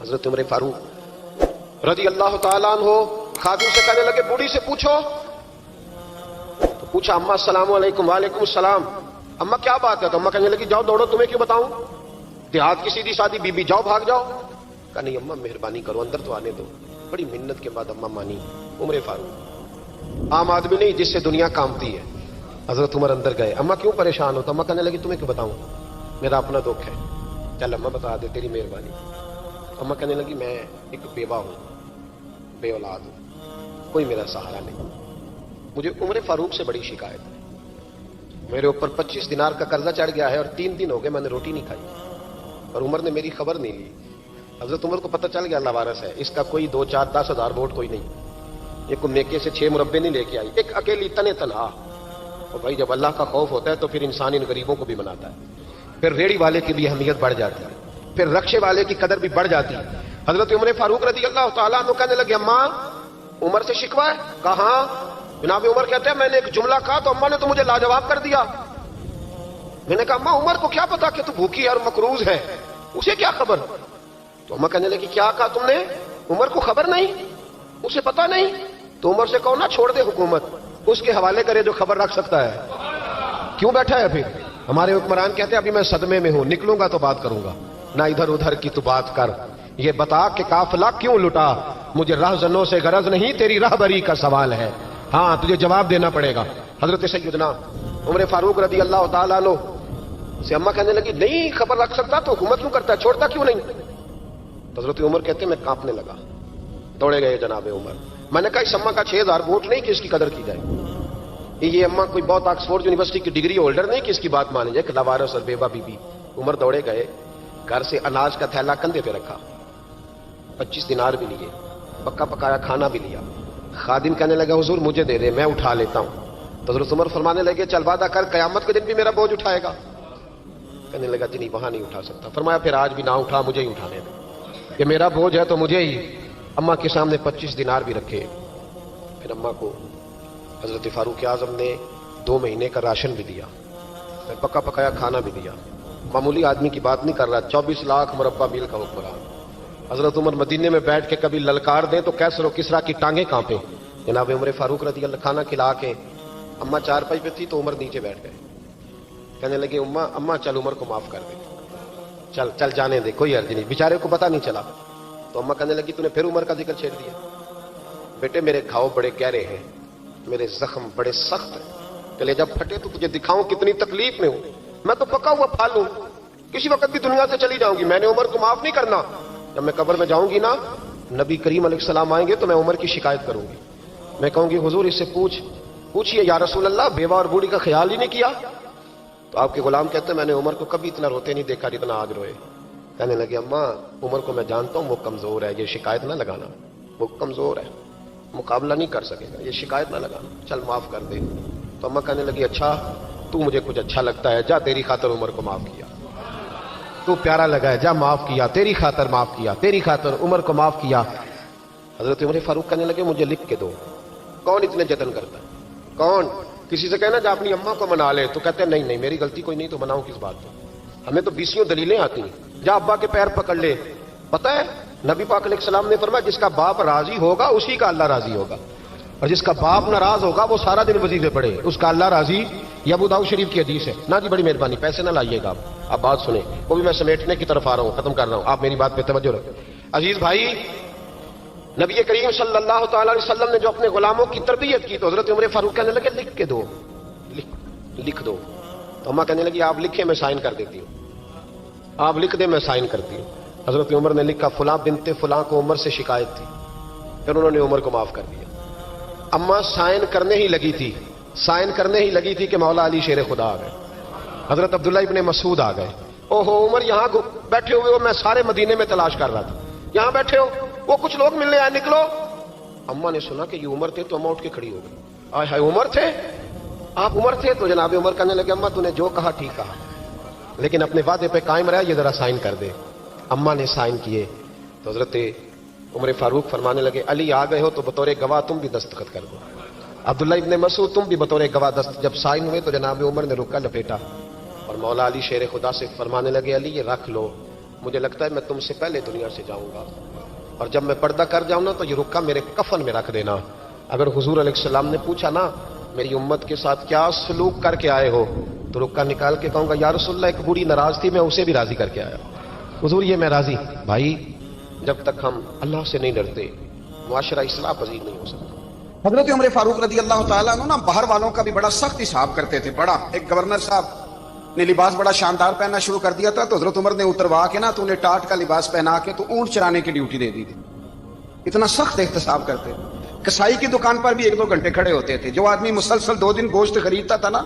حضرت عمر فاروق رضی اللہ تعالیٰ عنہ خادم سے کہنے لگے بوڑھی سے پوچھو. تو پوچھا اماں السلام علیکم. وعلیکم السلام. اماں کیا بات ہے؟ تو اماں کہنے لگی جاؤ دوڑو, تمہیں کیوں بتاؤں, دیہات کی سیدھی سادی بی بی, جاؤ بھاگ جاؤ. کہا نہیں اماں مہربانی کرو اندر تو آنے دو. بڑی منت کے بعد اماں مانی. عمر فاروق عام آدمی نہیں جس سے دنیا کامتی ہے. حضرت عمر اندر گئے. اماں کیوں پریشان ہو؟ تو اماں کہنے لگی تمہیں کیوں بتاؤں, میرا اپنا دکھ ہے. چل اماں بتا دے, تیری مہربانی. اماں کہنے لگی میں ایک بیوہ ہوں, بے اولاد ہوں, کوئی میرا سہارا نہیں. مجھے عمر فاروق سے بڑی شکایت ہے. میرے اوپر 25 دینار کا قرضہ چڑھ گیا ہے اور 3 دن ہو گئے میں نے روٹی نہیں کھائی, اور عمر نے میری خبر نہیں لی. حضرت عمر کو پتہ چل گیا اللہ وارث ہے, اس کا کوئی 2 4 10 ہزار ووٹ کوئی نہیں. یہ کوئی میکے سے 6 مربے نہیں لے کے آئی, ایک اکیلی تنے تنہا. اور بھائی جب اللہ کا خوف ہوتا ہے تو پھر انسان ان غریبوں کو بھی مناتا ہے. پھر ریڑھی والے کی بھی اہمیت بڑھ جاتی ہے, پھر رکشے والے کی قدر بھی بڑھ جاتی ہے. حضرت عمر فاروق رضی اللہ تعالیٰ عنہ کہنے لگے اماں عمر سے شکوہ ہے؟ کہاں؟ جناب عمر کہتے ہیں میں نے ایک جملہ کہا تو اماں نے تو مجھے لاجواب کر دیا. میں نے کہا اماں عمر کو کیا پتا کہ تو بھوکی اور مقروض ہے, اسے کیا خبر؟ تو اماں کہنے لگی کیا کہا تم نے؟ عمر کو خبر نہیں, اسے پتا نہیں؟ تو عمر سے کہو نا چھوڑ دے حکومت, اس کے حوالے کرے جو خبر رکھ سکتا ہے. کیوں بیٹھا ہے پھر؟ ہمارے حکمران کہتے ہیں ابھی میں صدمے میں ہوں, نکلوں گا تو بات کروں گا, نہ ادھر ادھر کی تو بات کر. یہ بتا کہ قافلہ کیوں لٹا, مجھے راہزنوں سے غرض نہیں, تیری راہبری کا سوال ہے. ہاں تجھے جواب دینا پڑے گا. حضرت سیدنا عمر فاروق رضی اللہ تعالیٰ عنہ سے اماں کہنے لگی نہیں خبر رکھ سکتا تو حکومت کیوں کرتا ہے, چھوڑتا کیوں نہیں؟ حضرت عمر کہتے ہیں میں کانپنے لگا. دوڑے گئے جناب عمر. میں نے کہا اس اماں کا 6000 ووٹ نہیں کہ اس کی قدر کی جائے. یہ اماں کوئی بہت آکسفورڈ یونیورسٹی کی ڈگری ہولڈر نہیں کہ اس کی بات مانی جائے, کہ لاوارث اور بیوہ بی بی. عمر دوڑے گئے, گھر سے اناج کا تھیلا کندھے پہ رکھا, 25 دینار بھی لیے, پکا پکایا کھانا بھی لیا. خادم کہنے لگا حضور مجھے دے دے میں اٹھا لیتا ہوں. تو حضرت عمر فرمانے لگے چل وعدہ کر قیامت کے دن بھی میرا بوجھ اٹھائے گا. کہنے لگا جی نہیں وہاں نہیں اٹھا سکتا. فرمایا پھر آج بھی نہ اٹھا, مجھے ہی اٹھانے دے, کہ میرا بوجھ ہے تو مجھے ہی. اماں کے سامنے 25 دینار بھی رکھے. پھر اماں کو حضرت فاروق اعظم نے 2 مہینے کا راشن بھی دیا, پکا پکایا کھانا بھی دیا. معمولی آدمی کی بات نہیں کر رہا, 24 لاکھ مربع میل کا حکمران. حضرت عمر مدینے میں بیٹھ کے کبھی للکار دیں تو کیسر و کسرا کی ٹانگیں کانپیں. جناب عمر فاروق رضی اللہ کھانا کھلا کے, اماں چارپائی پہ تھی تو عمر نیچے بیٹھ گئے. کہنے لگے اماں چل عمر کو معاف کر دے, چل چل جانے دے, کوئی عرض نہیں, بیچارے کو پتہ نہیں چلا. تو اماں کہنے لگی تو نے پھر عمر کا ذکر چھیڑ دیا. بیٹے میرے گھاؤ بڑے گہرے ہیں, میرے زخم بڑے سخت ہیں, چلے جب پھٹے تو تجھے دکھاؤں کتنی تکلیف میں ہوں. میں تو پکا ہوا پھال ہوں, کسی وقت بھی دنیا سے چلی جاؤں گی. میں نے عمر کو معاف نہیں کرنا. جب میں قبر میں جاؤں گی نا, نبی کریم علیہ السلام آئیں گے تو میں عمر کی شکایت کروں گی. میں کہوں گی حضور اس سے پوچھئے یا رسول اللہ بیوہ اور بوڑھی کا خیال ہی نہیں کیا. تو آپ کے غلام کہتے ہیں میں نے عمر کو کبھی اتنا روتے نہیں دیکھا جتنا آج روئے. کہنے لگے اماں عمر کو میں جانتا ہوں وہ کمزور ہے, یہ شکایت نہ لگانا, وہ کمزور ہے, مقابلہ نہیں کر سکے گا, یہ شکایت نہ لگانا, چل معاف کر دے. تو اماں کہنے لگی اچھا تو مجھے کچھ اچھا لگتا ہے, جا تیری خاطر عمر کو معاف کیا, تو پیارا لگا ہے, جا معاف کیا, تیری خاطر معاف کیا, تیری خاطر عمر کو معاف کیا. حضرت عمر فاروق کہنے لگے مجھے لکھ کے دو. کون اتنے جتن کرتا ہے, کون؟ کسی سے کہنا جا اپنی اماں کو منا لے, تو کہتے ہیں نہیں نہیں میری غلطی کوئی نہیں تو مناؤں کس بات کو, ہمیں تو 20 دلیلیں آتی ہیں. جا ابا کے پیر پکڑ لے. پتہ ہے نبی پاک علیہ السلام نے فرمایا جس کا باپ راضی ہوگا اسی کا اللہ راضی ہوگا, اور جس کا باپ ناراض ہوگا وہ سارا دن وظیفے پڑھے, اس کا اللہ راضی. یہ ابو داؤد شریف کی حدیث ہے. نا جی بڑی مہربانی, پیسے نہ لائیے گا آپ بات سنیں, وہ بھی میں سمیٹنے کی طرف آ رہا ہوں, ختم کر رہا ہوں, آپ میری بات پہ توجہ رکھیں. عزیز بھائی, نبی کریم صلی اللہ تعالی علیہ وسلم نے جو اپنے غلاموں کی تربیت کی تو حضرت عمر فاروق کہنے لگے لکھ کے دو, لکھ دو. تو اماں کہنے لگی آپ لکھیں میں سائن کر دیتی ہوں, آپ لکھ دیں میں سائن کرتی ہوں. حضرت عمر نے لکھا فلاں بنت فلاں کو عمر سے شکایت تھی, پھر انہوں نے عمر کو معاف کر دیا. اماں سائن کرنے ہی لگی تھی کہ مولا علی شیر خدا آ گئے, حضرت عبداللہ ابن مسعود آ گئے. اوہو عمر یہاں بیٹھے ہوئے ہو, میں سارے مدینے میں تلاش کر رہا تھا, یہاں بیٹھے ہو, وہ کچھ لوگ ملنے آئے, نکلو. اماں نے سنا کہ یہ عمر تھے تو اماں اٹھ کے کھڑی ہو گئی. آئے ہائے عمر تھے, آپ عمر تھے؟ تو جناب عمر کہنے لگے اماں تو نے جو کہا ٹھیک کہا, لیکن اپنے وعدے پہ قائم رہا, یہ ذرا سائن کر دے. اماں نے سائن کیے تو حضرت عمر فاروق فرمانے لگے علی آ گئے ہو تو بطور گواہ تم بھی دستخط کر دو, عبداللہ ابن مسعود تم بھی بطور گواہ جب سائن ہوئے تو جناب عمر نے رکا لپیٹا اور مولا علی شیر خدا سے فرمانے لگے علی یہ رکھ لو, مجھے لگتا ہے میں تم سے پہلے دنیا سے جاؤں گا، اور جب میں پردہ کر جاؤں نا تو یہ رکا میرے کفن میں رکھ دینا۔ اگر حضور علیہ السلام نے پوچھا نا میری امت کے ساتھ کیا سلوک کر کے آئے ہو، تو رکا نکال کے کہوں گا یا رسول اللہ ایک بوڑھی ناراض تھی، میں اسے بھی راضی کر کے آیا۔ حضور یہ میں راضی۔ بھائی جب تک ہم اللہ سے نہیں ڈرتے معاشرہ اصلاح پذیر نہیں ہو سکتا۔ حضرت عمر فاروق رضی اللہ تعالیٰ عنہ نا باہر والوں کا بھی بڑا سخت حساب کرتے تھے۔ بڑا ایک گورنر صاحب نے لباس بڑا شاندار پہننا شروع کر دیا تھا تو حضرت عمر نے اتروا کے نا تو انہیں ٹاٹ کا لباس پہنا کے تو اونٹ چرانے کی ڈیوٹی دے دی تھی۔ اتنا سخت احتساب کرتے تھے۔ کسائی کی دکان پر بھی 1-2 گھنٹے کھڑے ہوتے تھے۔ جو آدمی مسلسل 2 دن گوشت خریدتا تھا نا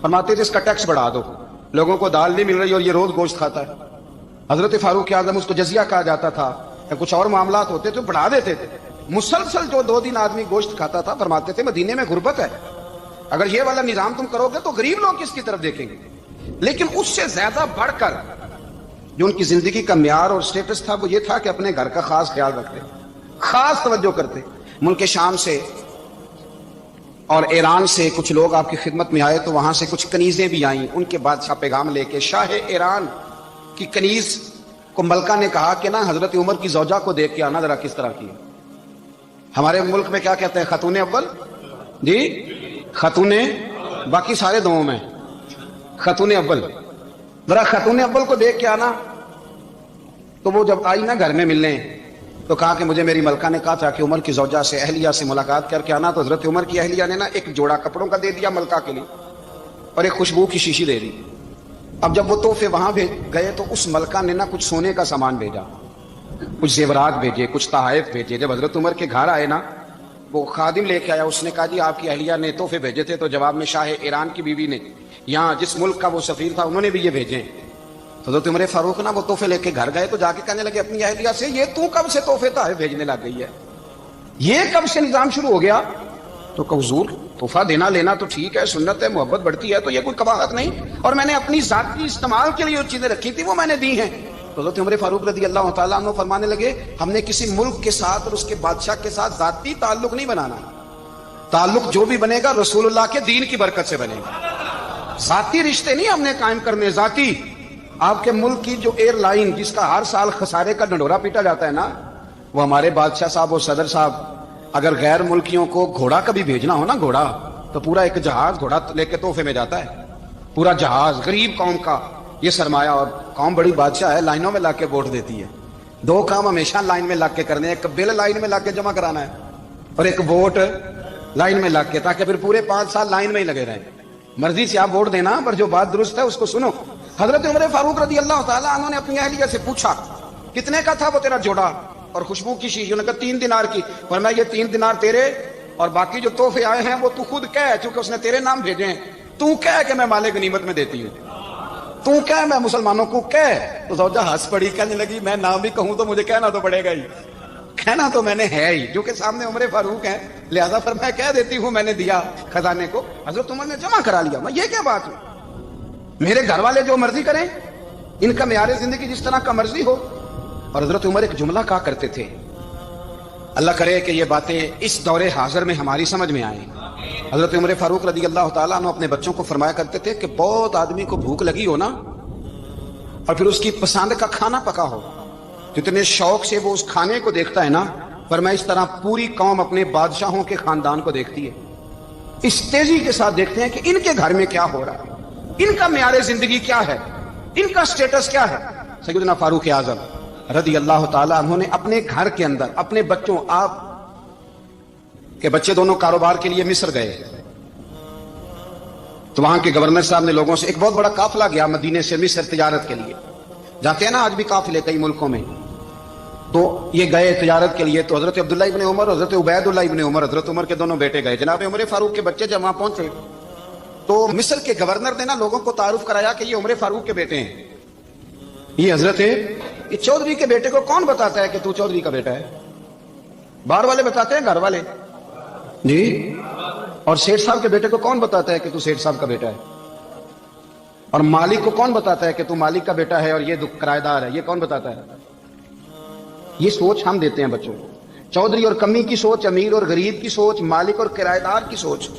فرماتے تھے اس کا ٹیکس بڑھا دو، لوگوں کو دال نہیں مل رہی اور یہ روز گوشت کھاتا ہے۔ حضرت فاروق اعظم اس کو جزیہ کہا جاتا تھا یا کچھ اور معاملات ہوتے تو بڑھا دیتے تھے۔ مسلسل جو 2 دن آدمی گوشت کھاتا تھا فرماتے تھے مدینے میں غربت ہے، اگر یہ والا نظام تم کرو گے تو غریب لوگ کس کی طرف دیکھیں گے۔ لیکن اس سے زیادہ بڑھ کر جو ان کی زندگی کا معیار اور سٹیٹس تھا وہ یہ تھا کہ اپنے گھر کا خاص خیال رکھتے، خاص توجہ کرتے۔ ملک شام سے اور ایران سے کچھ لوگ آپ کی خدمت میں آئے تو وہاں سے کچھ کنیزیں بھی آئیں، ان کے بادشاہ پیغام لے کے۔ شاہ ایران کی کنیز کو ملکہ نے کہا کہ نا حضرت عمر کی زوجہ کو دیکھ کے آنا ذرا کس طرح کی ہے۔ ہمارے ملک میں کیا کہتے ہیں خاتون اول، جی خاتون، باقی سارے دونوں میں خاتون اول، ذرا خاتون اول کو دیکھ کے آنا۔ تو وہ جب آئی نا گھر میں ملنے تو کہا کہ مجھے میری ملکہ نے کہا تھا کہ عمر کی زوجہ سے اہلیہ سے ملاقات کر کے آنا۔ تو حضرت عمر کی اہلیہ نے نا ایک جوڑا کپڑوں کا دے دیا ملکہ کے لیے اور ایک خوشبو کی شیشی دے دی۔ اب جب وہ تحفے وہاں گئے تو اس ملکہ نے نا کچھ سونے کا سامان بھیجا، کچھ زیورات بھیجے، کچھ تحائف بھیجے۔ جب حضرت عمر کے گھر آئے نا وہ خادم لے کے آیا، اس نے کہا جی آپ کی اہلیہ نے تحفے بھیجے تھے۔ تو جواب میں شاہ ایران کی بیوی نے یہاں جس ملک کا وہ سفیر تھا انہوں نے بھی یہ بھیجے۔ حضرت عمر فاروق نا وہ تحفے لے کے گھر گئے تو جا کے کہنے لگے اپنی اہلیہ سے یہ تو کب سے تحفے تحائف بھیجنے لگ گئی ہے، یہ کب سے نظام شروع ہو گیا؟ تو کہ حضور تحفہ دینا لینا تو ٹھیک ہے، سنت ہے، محبت بڑھتی ہے، تو یہ کوئی قباحت نہیں، اور میں نے اپنی ذاتی استعمال کے لیے جو چیزیں رکھی تھی وہ میں نے دی ہیں۔ تو حضرت عمر فاروق رضی اللہ تعالیٰ عنہ فرمانے لگے ہم نے کسی ملک کے ساتھ اور اس کے بادشاہ کے ساتھ ذاتی تعلق نہیں بنانا، تعلق جو بھی بنے گا رسول اللہ کے دین کی برکت سے بنے گا، ذاتی رشتے نہیں ہم نے قائم کرنے۔ ذاتی آپ کے ملک کی جو ایئر لائن جس کا ہر سال خسارے کا ڈنڈورا پیٹا جاتا ہے نا، وہ ہمارے بادشاہ صاحب اور صدر صاحب اگر غیر ملکیوں کو گھوڑا کبھی بھیجنا ہو نا، گھوڑا تو پورا ایک جہاز گھوڑا لے کے تحفے میں جاتا ہے، پورا جہاز غریب قوم کا یہ سرمایہ، اور قوم بڑی بادشاہ ہے لائنوں میں لا کے ووٹ دیتی ہے۔ 2 کام ہمیشہ لائن میں لگ کے کرنے، ایک بل لائن میں لا کے جمع کرانا ہے اور ایک ووٹ لائن میں لگ کے، تاکہ پھر پورے 5 سال لائن میں ہی لگے رہیں۔ مرضی سے آپ ووٹ دینا پر جو بات درست ہے اس کو سنو۔ حضرت عمر فاروق رضی اللہ تعالیٰ عنہ نے اپنی اہلیہ سے پوچھا کتنے کا تھا وہ تیرا جوڑا اور خوشبو کی شیشی؟ انہوں نے کہا 3 دینار کی۔ فرمایا یہ 3 دینار تیرے اور باقی جو تحفے آئے ہیں وہ تو خود کہہ، چونکہ اس نے تیرے نام بھیجے ہیں، تو کہہ کہ میں مال غنیمت میں دیتی ہوں، تو کہہ میں مسلمانوں کو کہہ۔ تو زوجہ ہنس پڑی، کہنے لگی میں نام بھی کہوں تو مجھے کہنا تو پڑے گا ہی، کہنا تو میں نے ہے ہی، جو کہ سامنے عمر فاروق ہیں، لہذا پر میں کہہ دیتی ہوں میں نے دیا خزانے کو۔ حضرت عمر نے جمع کرا لیا۔ میں یہ کیا بات ہے، میرے گھر والے جو مرضی کریں، ان کا معیار زندگی جس طرح کا مرضی ہو۔ اور حضرت عمر ایک جملہ کہا کرتے تھے، اللہ کرے کہ یہ باتیں اس دور حاضر میں ہماری سمجھ میں آئیں۔ حضرت عمر فاروق رضی اللہ تعالیٰ عنہ اپنے بچوں کو فرمایا کرتے تھے کہ بہت آدمی کو بھوک لگی ہو نا اور پھر اس کی پسند کا کھانا پکا ہو، جتنے شوق سے وہ اس کھانے کو دیکھتا ہے نا، فرمایا اس طرح پوری قوم اپنے بادشاہوں کے خاندان کو دیکھتی ہے، اس تیزی کے ساتھ دیکھتے ہیں کہ ان کے گھر میں کیا ہو رہا ہے، ان کا معیار زندگی کیا ہے، ان کا سٹیٹس کیا ہے۔ سیدنا فاروق اعظم رضی اللہ تعالیٰ عنہ نے اپنے گھر کے اندر اپنے بچوں، آپ کے بچے دونوں کاروبار کے لیے مصر گئے تو وہاں کے گورنر صاحب نے لوگوں سے، ایک بہت بڑا قافلہ گیا مدینے سے مصر تجارت کے لیے، جاتے ہیں نا آج بھی قافلے کئی ملکوں میں، تو یہ گئے تجارت کے لیے۔ تو حضرت عبداللہ ابن عمر، حضرت عبید اللہ ابن عمر، حضرت عمر کے دونوں بیٹے گئے۔ جناب عمر فاروق کے بچے جب وہاں پہنچے تو مصر کے گورنر نے نا لوگوں کو تعارف کرایا کہ یہ عمر فاروق کے بیٹے ہیں، یہ حضرت یہ چودھری کے بیٹے کو کون بتاتا ہے کہ تو چودھری کا بیٹا ہے؟ باہر والے بتاتے ہیں، گھر والے جی۔ اور سیٹھ صاحب کے بیٹے کو کون بتاتا ہے کہ تو سیٹھ صاحب کا بیٹا ہے؟ اور مالک کو کون بتاتا ہے کہ تو مالک کا بیٹا ہے اور یہ کرایہ دار ہے؟ یہ کون بتاتا ہے؟ یہ سوچ ہم دیتے ہیں بچوں کو، چودھری اور کمی کی سوچ، امیر اور غریب کی سوچ، مالک اور کرایہ دار کی سوچ،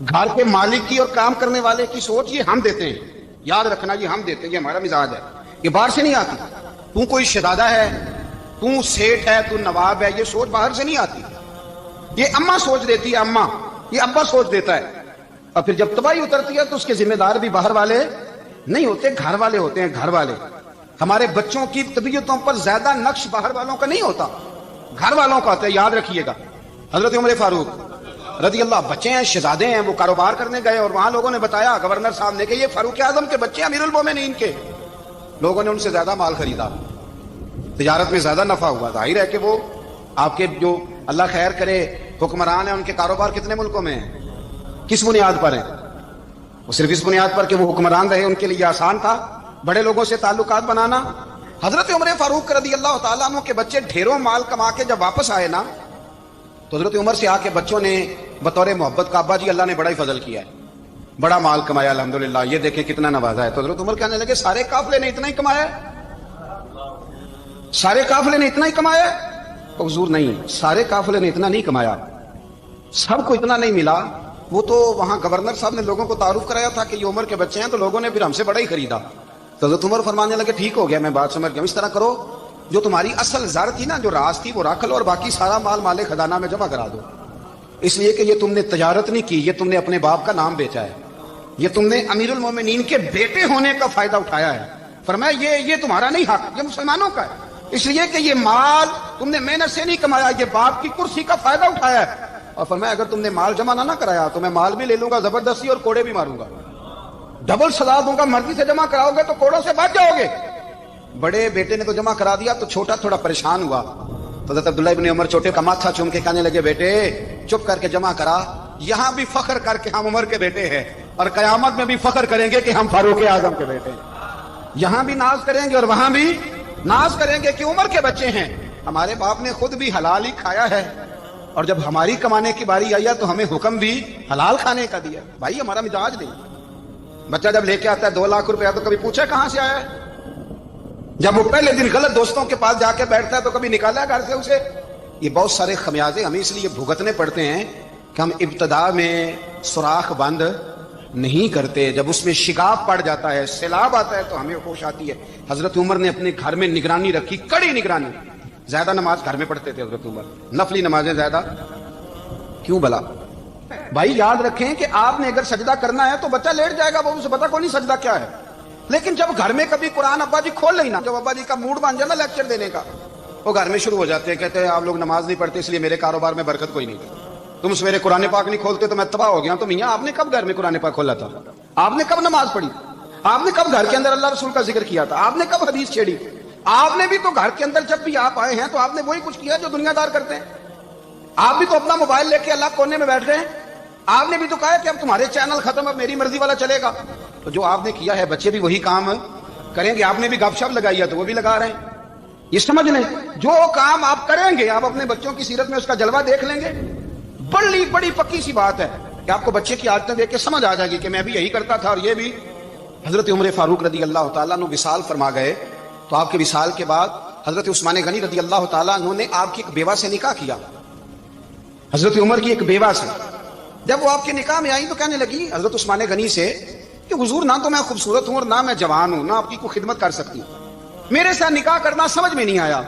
گھر کے مالک کی اور کام کرنے والے کی سوچ، یہ ہم دیتے ہیں۔ یاد رکھنا یہ ہم دیتے ہیں، یہ ہمارا مزاج ہے، یہ باہر سے نہیں آتی۔ تو کوئی شہزادہ ہے، تو سیٹ ہے، تو نواب ہے، یہ سوچ باہر سے نہیں آتی. یہ اماں سوچ دیتی ہے، اماں، یہ ابا سوچ دیتا ہے. اور پھر جب تباہی اترتی ہے تو اس کے ذمہ دار بھی باہر والے نہیں ہوتے، گھر والے ہوتے ہیں، گھر والے. ہمارے بچوں کی طبیعتوں پر زیادہ نقش باہر والوں کا نہیں ہوتا، گھر والوں کا ہوتا ہے. یاد رکھیے گا. حضرت عمر فاروق رضی اللہ، بچے ہیں، شہزادے ہیں، وہ کاروبار کرنے گئے اور وہاں لوگوں نے بتایا، گورنر صاحب نے، کہ یہ فاروق اعظم کے بچے، امیر المومنین کے. لوگوں نے ان سے زیادہ مال خریدا، تجارت میں زیادہ نفع ہوا. ظاہر ہے کہ وہ آپ کے جو اللہ خیر کرے حکمران ہیں، ان کے کاروبار کتنے ملکوں میں ہیں، کس بنیاد پر ہیں؟ وہ صرف اس بنیاد پر کہ وہ حکمران رہے، ان کے لیے آسان تھا بڑے لوگوں سے تعلقات بنانا. حضرت عمر فاروق رضی اللہ تعالیٰ عنہ کے بچے ڈھیروں مال کما کے جب واپس آئے نا، تو حضرت عمر سے آ کے بچوں نے بطور محبت کا، ابا جی اللہ نے بڑا ہی فضل کیا ہے، بڑا مال کمایا الحمدللہ، یہ دیکھیں کتنا نوازا ہے. تو حضرت عمر کہنے لگے سارے قافلے نے اتنا ہی کمایا ہے؟ سارے قافلے نے اتنا ہی کمایا ہے؟ تو حضور نہیں، سارے قافلے نے اتنا نہیں کمایا، سب کو اتنا نہیں ملا. وہ تو وہاں گورنر صاحب نے لوگوں کو تعارف کرایا تھا کہ یہ عمر کے بچے ہیں، تو لوگوں نے پھر ہم سے بڑا ہی خریدا. تو حضرت عمر فرمانے لگے ٹھیک ہو گیا، میں بات سمجھ گیا، اس طرح کرو، جو تمہاری اصل زر تھی نا، جو راز تھی، وہ رکھ لو، اور باقی سارا مال خزانہ میں جمع کرا دو. اس لیے کہ یہ تم نے تجارت نہیں کی، یہ تم نے اپنے باپ کا نام بیچا ہے، یہ تم نے امیر المومنین کے بیٹے ہونے کا فائدہ اٹھایا ہے. فرمایا یہ تمہارا نہیں حق، یہ مسلمانوں کا ہے، اس لیے کہ یہ مال تم نے محنت سے نہیں کمایا، یہ باپ کی کرسی کا فائدہ اٹھایا ہے. اور فرمایا اگر تم نے مال جمع نہ کرایا تو میں مال بھی لے لوں گا زبردستی، اور کوڑے بھی ماروں گا، ڈبل سزا دوں گا. مرضی سے جمع کراؤ گے تو کوڑوں سے بچ جاؤ گے. بڑے بیٹے نے تو جمع کرا دیا، تو چھوٹا تھوڑا پریشان ہوا. تو حضرت عبداللہ ابن عمر چھوٹے کا ماتھا چوم کے کہنے لگے بیٹے چپ کر کے جمع کرا، یہاں بھی فخر کر کے ہم عمر کے بیٹے ہیں، اور قیامت میں بھی فخر کریں گے کہ ہم فاروق اعظم کے بیٹے ہیں. یہاں بھی ناز کریں گے اور وہاں بھی ناز کریں گے کہ عمر کے بچے ہیں. ہمارے باپ نے خود بھی حلال ہی کھایا ہے، اور جب ہماری کمانے کی باری آئی ہے تو ہمیں حکم بھی حلال کھانے کا دیا. بھائی ہمارا مزاج نہیں. بچہ جب لے کے آتا ہے 2 لاکھ روپیہ تو کبھی پوچھا کہاں سے آیا ہے؟ جب وہ پہلے دن غلط دوستوں کے پاس جا کے بیٹھتا ہے تو کبھی نکالا گھر سے اسے؟ یہ بہت سارے خمیازے ہمیں اس لیے بھگتنے پڑتے ہیں کہ ہم ابتدا میں سوراخ بند نہیں کرتے. جب اس میں شگاف پڑ جاتا ہے، سیلاب آتا ہے، تو ہمیں ہوش آتی ہے. حضرت عمر نے اپنے گھر میں نگرانی رکھی، کڑی نگرانی. زیادہ نماز گھر میں پڑھتے تھے حضرت عمر، نفلی نمازیں زیادہ کیوں بھلا؟ بھائی یاد رکھیں کہ آپ نے اگر سجدہ کرنا ہے تو بچہ لیٹ جائے گا، وہ اسے پتا کوئی نہیں سجدہ کیا ہے. لیکن جب گھر میں کبھی قرآن ابا جی کھول لینا، جب ابا جی کا موڈ بن جائے نا لیکچر دینے کا، وہ گھر میں شروع ہو جاتے ہیں، کہتے ہیں آپ لوگ نماز نہیں پڑھتے اس لیے میرے کاروبار میں برکت کوئی نہیں. تم سویرے قرآن پاک نہیں کھولتے تو میں تباہ ہو گیا. تو میاں آپ نے کب گھر میں قرآن پاک کھولا تھا؟ آپ نے کب نماز پڑھی؟ آپ نے کب گھر کے اندر اللہ رسول کا ذکر کیا تھا؟ آپ نے کب حدیث چھیڑی؟ آپ نے بھی تو گھر کے اندر جب بھی آپ آئے ہیں تو آپ نے وہی کچھ کیا جو دنیا دار کرتے ہیں. آپ بھی تو اپنا موبائل لے کے اللہ کونے میں بیٹھ گئے. آپ نے بھی تو کہا کہ اب تمہارے چینل ختم، اب میری مرضی والا چلے گا. تو جو آپ نے کیا ہے بچے بھی وہی کام کریں گے. آپ نے بھی گپ شپ لگائی ہے تو وہ بھی لگا رہے ہیں. یہ سمجھ لیں جو کام آپ کریں گے آپ اپنے بچوں کی سیرت میں اس کا جلوہ دیکھ لیں گے. بڑی پکی سی بات ہے کہ آپ کو بچے کی عادتیں دیکھ کے سمجھ آ جائے گی کہ میں بھی یہی کرتا تھا اور یہ بھی. حضرت عمر فاروق رضی اللہ تعالیٰ عنہ وصال فرما گئے تو آپ کے وصال کے بعد حضرت عثمان غنی رضی اللہ تعالیٰ عنہ نے آپ کی ایک بیوہ سے نکاح کیا. حضرت عمر کی ایک بیوہ سے جب وہ آپ کے نکاح میں آئی تو کہنے لگی حضرت عثمان غنی سے کہ حضور نہ تو میں خوبصورت ہوں اور نہ میں جوان ہوں، نہ آپ کی کوئی خدمت کر سکتی ہوں، میرے ساتھ نکاح کرنا سمجھ میں نہیں آیا.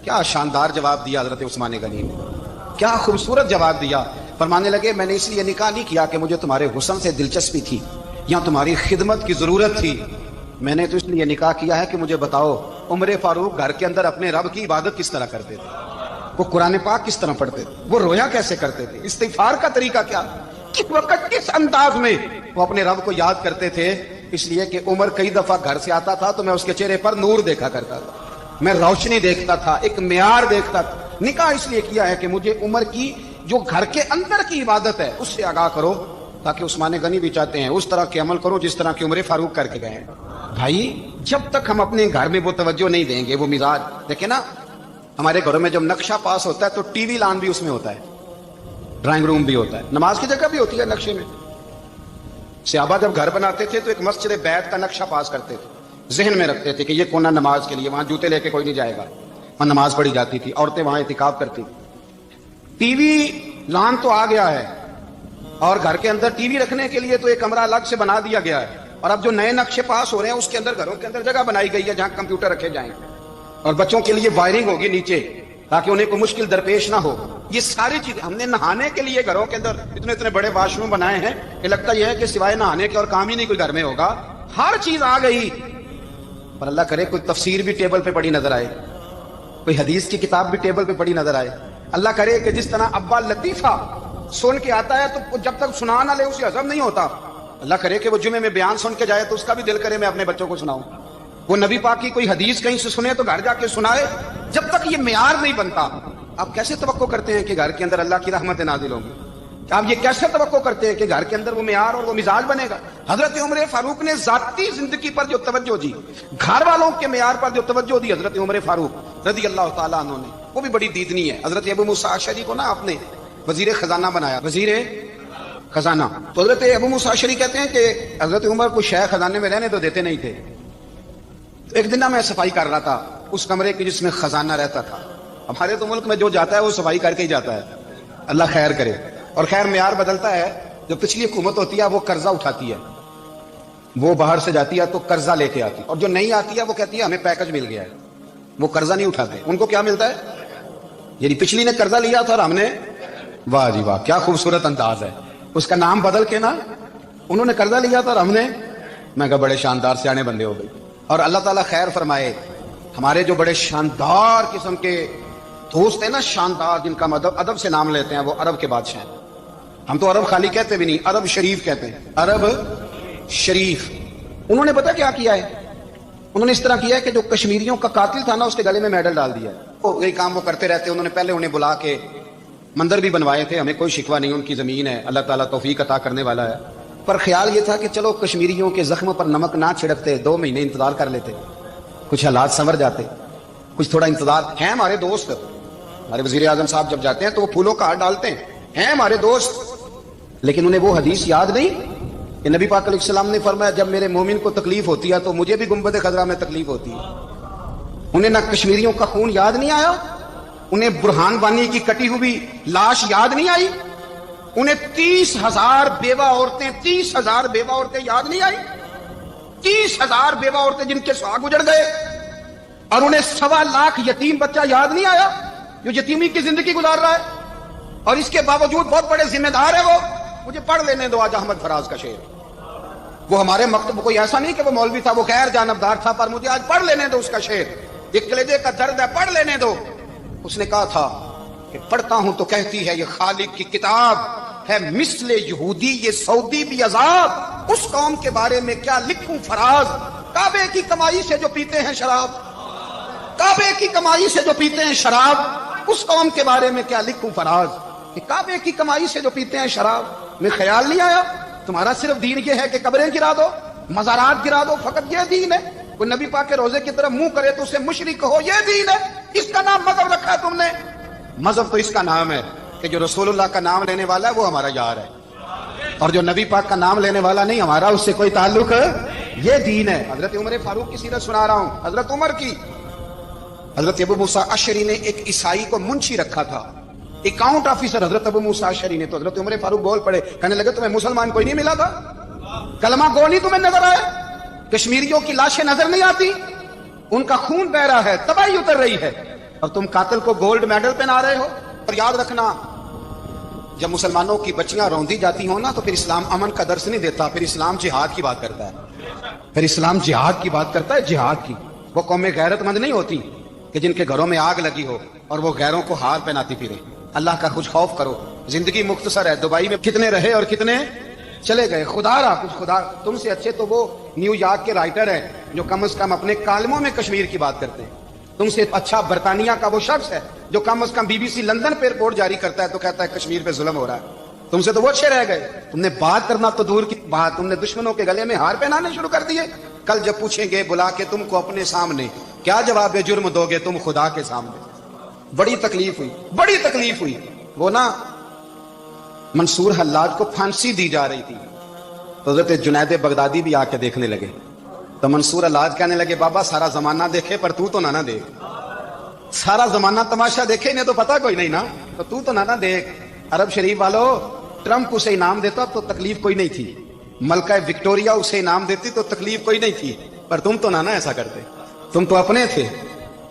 کیا شاندار جواب دیا حضرت عثمان غنی نے، کیا خوبصورت جواب دیا. فرمانے لگے میں نے اس لیے نکاح نہیں کیا کہ مجھے تمہارے حسن سے دلچسپی تھی یا تمہاری خدمت کی ضرورت تھی. میں نے تو اس لیے نکاح کیا ہے کہ مجھے بتاؤ عمر فاروق گھر کے اندر اپنے رب کی عبادت کس طرح کرتے تھے، وہ قرآن پاک کس طرح پڑھتے تھے، وہ رویا کیسے کرتے تھے، استغفار کا طریقہ کیا، کس وقت کس انداز میں وہ اپنے رب کو یاد کرتے تھے. اس لیے کہ عمر کئی دفعہ گھر سے آتا تھا تو میں اس کے چہرے پر نور دیکھا کرتا تھا، میں روشنی دیکھتا تھا، ایک معیار دیکھتا تھا. نکاح اس لیے کیا ہے کہ مجھے عمر کی جو گھر کے اندر کی عبادت ہے اس سے آگاہ کرو، تاکہ عثمان غنی بھی چاہتے ہیں اس طرح کے عمل کرو جس طرح کے عمر فاروق کر کے گئے ہیں. بھائی جب تک ہم اپنے گھر میں وہ توجہ نہیں دیں گے، وہ مزاج دیکھیں نا، ہمارے گھروں میں جب نقشہ پاس ہوتا ہے تو ٹی وی لان بھی اس میں ہوتا ہے، ڈرائنگ روم بھی ہوتا ہے، نماز کی جگہ بھی ہوتی ہے نقشے میں. صحابہ جب گھر بناتے تھے تو ایک مسجد بیت کا نقشہ پاس کرتے تھے، ذہن میں رکھتے تھے کہ یہ کونا نماز کے لیے، وہاں جوتے لے کے کوئی نہیں جائے گا، وہاں نماز پڑھی جاتی تھی، عورتیں وہاں اعتکاف کرتی. ٹی وی لان تو آ گیا ہے اور گھر کے اندر ٹی وی رکھنے کے لیے تو ایک کمرہ الگ سے بنا دیا گیا ہے، اور اب جو نئے نقشے پاس ہو رہے ہیں اس کے اندر گھروں کے اندر جگہ بنائی گئی ہے جہاں کمپیوٹر رکھے جائیں. اور بچوں کے لیے وائرنگ ہوگی نیچے تاکہ انہیں کوئی مشکل درپیش نہ ہو. یہ ساری چیزیں ہم نے نہانے کے لیے گھروں کے اندر اتنے اتنے بڑے واش روم بنائے ہیں کہ لگتا یہ ہے کہ سوائے نہانے کے اور کام ہی نہیں کوئی گھر میں ہوگا. ہر چیز آ گئی. پر اللہ کرے کوئی تفسیر بھی ٹیبل پہ پڑی نظر آئے, کوئی حدیث کی کتاب بھی ٹیبل پہ پڑی نظر آئے. اللہ کرے کہ جس طرح ابا لطیفہ سن کے آتا ہے تو جب تک سنا نہ لے اسے ہضم نہیں ہوتا. اللہ کرے کہ وہ جمعے میں بیان سن کے جائے تو اس کا بھی دل کرے میں اپنے بچوں کو سناؤں. وہ نبی پاک کی کوئی حدیث کہیں سے سنے تو گھر جا کے سنائے. جب تک یہ معیار نہیں بنتا آپ کیسے توقع کرتے ہیں کہ گھر کے اندر اللہ کی رحمت نازل ہوں گی؟ آپ یہ کیسے توقع کرتے ہیں کہ گھر کے اندر وہ معیار اور وہ مزاج بنے گا؟ حضرت عمر فاروق نے ذاتی زندگی پر جو توجہ دی, گھر والوں کے معیار پر جو توجہ دی حضرت عمر فاروق رضی اللہ تعالیٰ عنہ نے, وہ بھی بڑی دیدنی ہے. حضرت ابو موسیٰ اشعری کو نا آپ نے وزیر خزانہ بنایا, وزیر خزانہ. تو حضرت ابو موسیٰ اشعری کہتے ہیں کہ حضرت عمر کو شیخ خزانے میں رہنے تو دیتے نہیں تھے. تو ایک دن میں صفائی کر رہا تھا اس کمرے کی جس میں خزانہ رہتا تھا. ہمارے تو ملک میں جو جاتا ہے وہ صفائی کر کے ہی جاتا ہے, اللہ خیر کرے. اور خیر معیار بدلتا ہے. جو پچھلی حکومت ہوتی ہے وہ قرضہ اٹھاتی ہے, وہ باہر سے جاتی ہے تو قرضہ لے کے آتی ہے, اور جو نہیں آتی ہے وہ کہتی ہے ہمیں پیکج مل گیا ہے. وہ قرضہ نہیں اٹھاتے. ان کو کیا ملتا ہے؟ یعنی پچھلی نے قرضہ لیا تھا اور ہم نے, واہ جی واہ کیا خوبصورت انداز ہے, اس کا نام بدل کے نا انہوں نے قرضہ لیا تھا اور ہم نے, میں کہا بڑے شاندار سیانے بندے ہو گئے. اور اللہ تعالیٰ خیر فرمائے. ہمارے جو بڑے شاندار قسم کے دوست ہیں نا, شاندار, جن کا ادب سے نام لیتے ہیں, وہ عرب کے بادشاہ ہیں. ہم تو عرب خالی کہتے بھی نہیں, عرب شریف کہتے ہیں, عرب شریف. انہوں نے پتہ کیا کیا ہے؟ انہوں نے اس طرح کیا ہے کہ جو کشمیریوں کا قاتل تھا نا اس کے گلے میں میڈل ڈال دیا ہے. یہی کام وہ کرتے رہتے. انہوں نے پہلے انہیں بلا کے مندر بھی بنوائے تھے. ہمیں کوئی شکوہ نہیں, ان کی زمین ہے, اللہ تعالیٰ توفیق عطا کرنے والا ہے. پر خیال یہ تھا کہ چلو کشمیریوں کے زخم پر نمک نہ چھڑکتے, 2 مہینے انتظار کر لیتے, کچھ حالات سنور جاتے, کچھ تھوڑا انتظار. ہیں ہمارے دوست, ہمارے وزیر اعظم صاحب جب جاتے ہیں تو وہ پھولوں کا ہار ڈالتے ہیں ہمارے دوست. لیکن انہیں وہ حدیث یاد نہیں کہ نبی پاک علیہ السلام نے فرمایا جب میرے مومن کو تکلیف ہوتی ہے تو مجھے بھی گنبد خضرا میں تکلیف ہوتی ہے. انہیں نہ کشمیریوں کا خون یاد نہیں آیا, انہیں برہان وانی کی کٹی ہوئی لاش یاد نہیں آئی, انہیں 30,000 بیوہ عورتیں 30,000 بیوہ عورتیں یاد نہیں آئی, 30,000 بیوہ عورتیں جن کے سہاگ اجڑ گئے, اور انہیں 1.25 لاکھ یتیم بچہ یاد نہیں آیا جو یتیمی کی زندگی گزار رہا ہے. اور اس کے باوجود بہت بڑے ذمہ دار ہے وہ. مجھے پڑھ لینے دو آج احمد فراز کا شعر. وہ ہمارے مکتب, کوئی ایسا نہیں کہ وہ مولوی تھا, وہ خیر جانبدار تھا, پر مجھے آج پڑھ لینے دو اس کا شعر. ایک کلیجے کا درد ہے, پڑھ لینے دو. اس نے کہا تھا کہ پڑھتا ہوں تو کہتی ہے یہ خالق کی کتاب ہے مثل یہودی یہ سعودی بھی عذاب, اس قوم کے بارے میں کیا لکھوں فراز, کعبے کی کمائی سے جو پیتے ہیں شراب, کعبے کی کمائی سے جو پیتے ہیں شراب, اس قوم کے بارے میں کیا لکھوں فراز, کہ کعبے کی کمائی سے جو پیتے ہیں شراب. میں خیال نہیں آیا تمہارا صرف دین یہ ہے کہ قبریں گرا دو, مزارات گرا دو, فقط یہ دین ہے؟ کوئی نبی پاک کے روزے کی طرف منہ کرے تو اسے مشرک ہو, یہ دین ہے؟ اس کا نام مذہب رکھا تم نے. مذہب تو اس کا نام ہے کہ جو رسول اللہ کا نام لینے والا ہے وہ ہمارا یار ہے, اور جو نبی پاک کا نام لینے والا نہیں ہمارا اس سے کوئی تعلق ہے, یہ دین ہے. حضرت عمر فاروق کی سیرت سنا رہا ہوں, حضرت عمر کی. حضرت ابو موسیٰ اشعری نے ایک عیسائی کو منشی رکھا تھا, اکاؤنٹ آفیسر حضرت ابو موسیٰ اشعری نے. تو حضرت عمر فاروق بول پڑے, کہنے لگے تمہیں مسلمان کوئی نہیں ملا تھا, کلمہ گو نہیں تمہیں نظر آیا, کشمیریوں کی لاشیں نظر نہیں آتی, ان کا خون بہ رہا ہے, تباہی اتر رہی ہے, اور تم قاتل کو گولڈ میڈل پہنا رہے ہو. اور یاد رکھنا جب مسلمانوں کی بچیاں روندی جاتی ہوں نا تو پھر اسلام امن کا درس نہیں دیتا, پھر اسلام جہاد کی بات کرتا ہے, پھر اسلام جہاد کی بات کرتا ہے, جہاد کی. وہ قومیں غیرت مند نہیں ہوتی کہ جن کے گھروں میں آگ لگی ہو اور وہ غیروں کو ہار پہناتی پھرے. اللہ کا کچھ خوف کرو, زندگی مختصر ہے. دبئی میں کتنے رہے اور کتنے چلے گئے, خدا رہا کچھ. خدا تم سے اچھے تو وہ نیو یارک کے رائٹر ہیں جو کم از کم اپنے کالموں میں کشمیر کی بات کرتے ہیں. تم سے اچھا برطانیہ کا وہ شخص ہے جو کم از کم BBC لندن پہ رپورٹ جاری کرتا ہے تو کہتا ہے کشمیر پہ ظلم ہو رہا ہے. تم سے تو وہ اچھے رہ گئے. تم نے بات کرنا تو دور کی بات, تم نے دشمنوں کے گلے میں ہار پہنانے شروع کر دیے. کل جب پوچھیں گے بلا کے تم کو اپنے سامنے, کیا جواب جرم دو گے تم خدا کے سامنے؟ بڑی تکلیف ہوئی, بڑی تکلیف ہوئی. وہ نا منصور حلاج کو پھانسی دی جا رہی تھی تو حضرت جنید بغدادی بھی آ کے دیکھنے لگے. تو منصور حلاج کہنے لگے بابا سارا زمانہ دیکھے پر تو نہ دیکھ, سارا زمانہ تماشا دیکھے انہیں تو پتا کوئی نہیں نا, تو نہ دیکھ. عرب شریف والو, ٹرمپ اسے انعام دیتا تو تکلیف کوئی نہیں تھی, ملکہ وکٹوریا اسے انعام دیتی تو تکلیف کوئی نہیں تھی, پر تم تو نہ ایسا کرتے, تم تو اپنے تھے.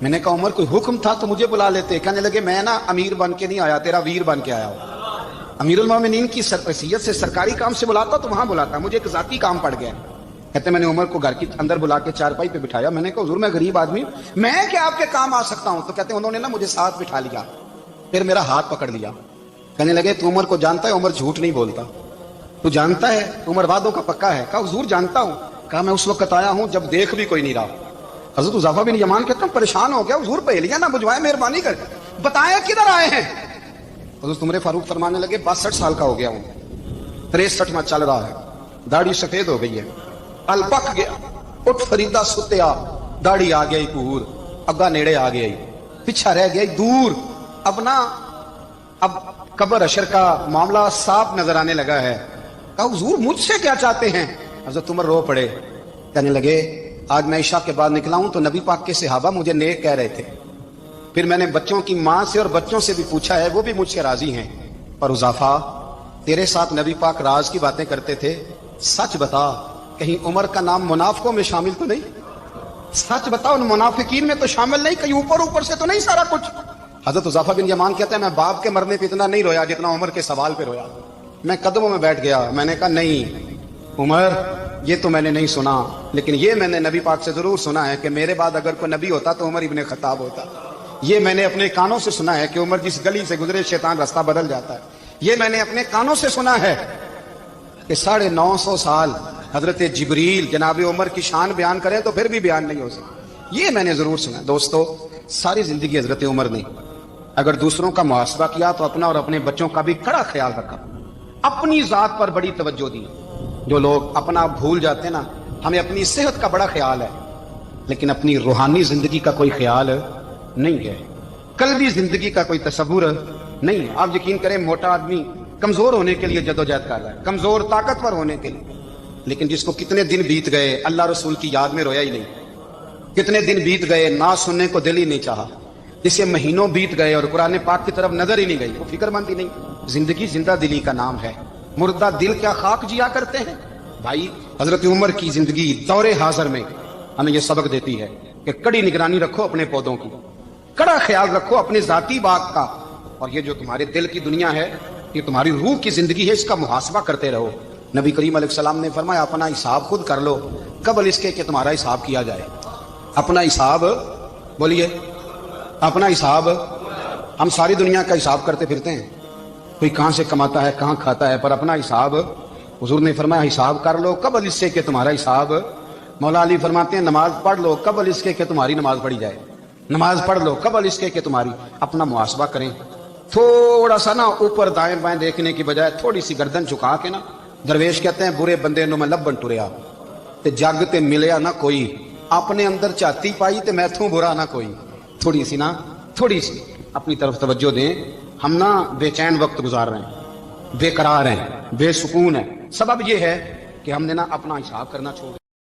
میں نے کہا عمر کوئی حکم تھا تو مجھے بلا لیتے. کہنے لگے میں نا امیر بن کے نہیں آیا, تیرا ویر بن کے آیا ہوں. امیر المومنین کی حیثیت سے سرکاری کام سے بلاتا تو وہاں بلاتا, مجھے ایک ذاتی کام پڑ گیا. کہتے میں نے عمر کو گھر کے اندر بلا کے چارپائی پہ بٹھایا. میں نے کہا حضور میں غریب آدمی ہوں, میں کیا آپ کے کام آ سکتا ہوں؟ تو کہتے انہوں نے نا مجھے ساتھ بٹھا لیا, پھر میرا ہاتھ پکڑ لیا. کہنے لگے تو عمر کو جانتا ہے؟ عمر جھوٹ نہیں بولتا. تو جانتا ہے عمر وعدوں کا پکا ہے؟ کہا حضور جانتا ہوں. کہا میں اس وقت آیا ہوں جب دیکھ بھی کوئی نہیں رہا. حضرت حذیفہ بن یمان کہتے ہیں پریشان ہو گیا, حضور پہلیاں نہ بجھوائے, مہربانی کر بتائیں کدھر آئے ہیں. حضرت عمر فاروق فرمانے لگے 62 سال کا ہو گیا ہوں, 63 میں چل رہا ہے, داڑھی سفید ہو گئی ہے, ال پک گیا, اٹھ فریدا ستیا, داڑھی آ گئی پور, اگا نیڑے آ گئی, پیچھا رہ گیا دور. اب قبر اشر کا معاملہ صاف نظر آنے لگا ہے. کہا حضور مجھ سے کیا چاہتے ہیں؟ حضرت عمر رو پڑے. کہنے لگے آج میں عشاء کے بعد نکلا ہوں تو نبی پاک کے صحابہ مجھے نیک کہہ رہے تھے, پھر میں نے بچوں کی ماں سے اور بچوں سے بھی پوچھا ہے, وہ بھی مجھ سے راضی ہیں. پر حذیفہ تیرے ساتھ نبی پاک راز کی باتیں کرتے تھے, سچ بتا کہیں عمر کا نام منافقوں میں شامل تو نہیں؟ سچ بتا ان منافقین میں تو شامل نہیں, کہیں اوپر سے تو نہیں سارا کچھ؟ حضرت حذیفہ بن یمان کہتے ہیں میں باپ کے مرنے پہ اتنا نہیں رویا جتنا عمر کے سوال پہ رویا. میں قدموں میں بیٹھ گیا. میں نے کہا نہیں عمر, یہ تو میں نے نہیں سنا, لیکن یہ میں نے نبی پاک سے ضرور سنا ہے کہ میرے بعد اگر کوئی نبی ہوتا تو عمر ابن خطاب ہوتا. یہ میں نے اپنے کانوں سے سنا ہے کہ عمر جس گلی سے گزرے شیطان راستہ بدل جاتا ہے. یہ میں نے اپنے کانوں سے سنا ہے کہ 950 سال حضرت جبریل جناب عمر کی شان بیان کریں تو پھر بھی بیان نہیں ہو سکتا. یہ میں نے ضرور سنا. دوستو ساری زندگی حضرت عمر نے اگر دوسروں کا محاسبہ کیا تو اپنا اور اپنے بچوں کا بھی کڑا خیال رکھا, اپنی ذات پر بڑی توجہ دی. جو لوگ اپنا بھول جاتے ہیں نا, ہمیں اپنی صحت کا بڑا خیال ہے لیکن اپنی روحانی زندگی کا کوئی خیال نہیں ہے, قلبی زندگی کا کوئی تصور نہیں ہے. آپ یقین کریں موٹا آدمی کمزور ہونے کے لیے جدوجہد کر رہا ہے, کمزور طاقتور ہونے کے لیے, لیکن جس کو کتنے دن بیت گئے اللہ رسول کی یاد میں رویا ہی نہیں, کتنے دن بیت گئے نہ سننے کو دل ہی نہیں چاہا, جسے مہینوں بیت گئے اور قرآن پاک کی طرف نظر ہی نہیں گئی, وہ فکر مند ہی نہیں. زندگی زندہ دلی کا نام ہے, مردہ دل کیا خاک جیا کرتے ہیں. بھائی حضرت عمر کی زندگی دور حاضر میں ہمیں یہ سبق دیتی ہے کہ کڑی نگرانی رکھو اپنے پودوں کی, کڑا خیال رکھو اپنے ذاتی باغ کا, اور یہ جو تمہارے دل کی دنیا ہے یہ تمہاری روح کی زندگی ہے, اس کا محاسبہ کرتے رہو. نبی کریم علیہ السلام نے فرمایا اپنا حساب خود کر لو قبل اس کے کہ تمہارا حساب کیا جائے. اپنا حساب بولیے, اپنا حساب. ہم ساری دنیا کا حساب کرتے پھرتے ہیں, کوئی کہاں سے کماتا ہے کہاں کھاتا ہے, پر اپنا حساب حضور نے فرمایا حساب کر لو قبل اس سے کہ تمہارا حساب. مولا علی فرماتے ہیں نماز پڑھ لو قبل اس کے کہ تمہاری نماز پڑھی جائے, نماز پڑھ لو قبل اس کے کہ تمہاری. اپنا محاسبہ کریں, تھوڑا سا نا اوپر دائیں بائیں دیکھنے کی بجائے تھوڑی سی گردن جھکا کے نا. درویش کہتے ہیں برے بندے نو میں لبن ٹریا تے جگ تے ملیا نہ کوئی, اپنے اندر چاتی پائی تے میتھوں برا نہ کوئی. تھوڑی سی اپنی طرف توجہ دیں. ہم نا بے چین وقت گزار رہے ہیں, بے قرار ہیں, بے سکون ہیں. سبب یہ ہے کہ ہم نے نا اپنا حساب کرنا چھوڑ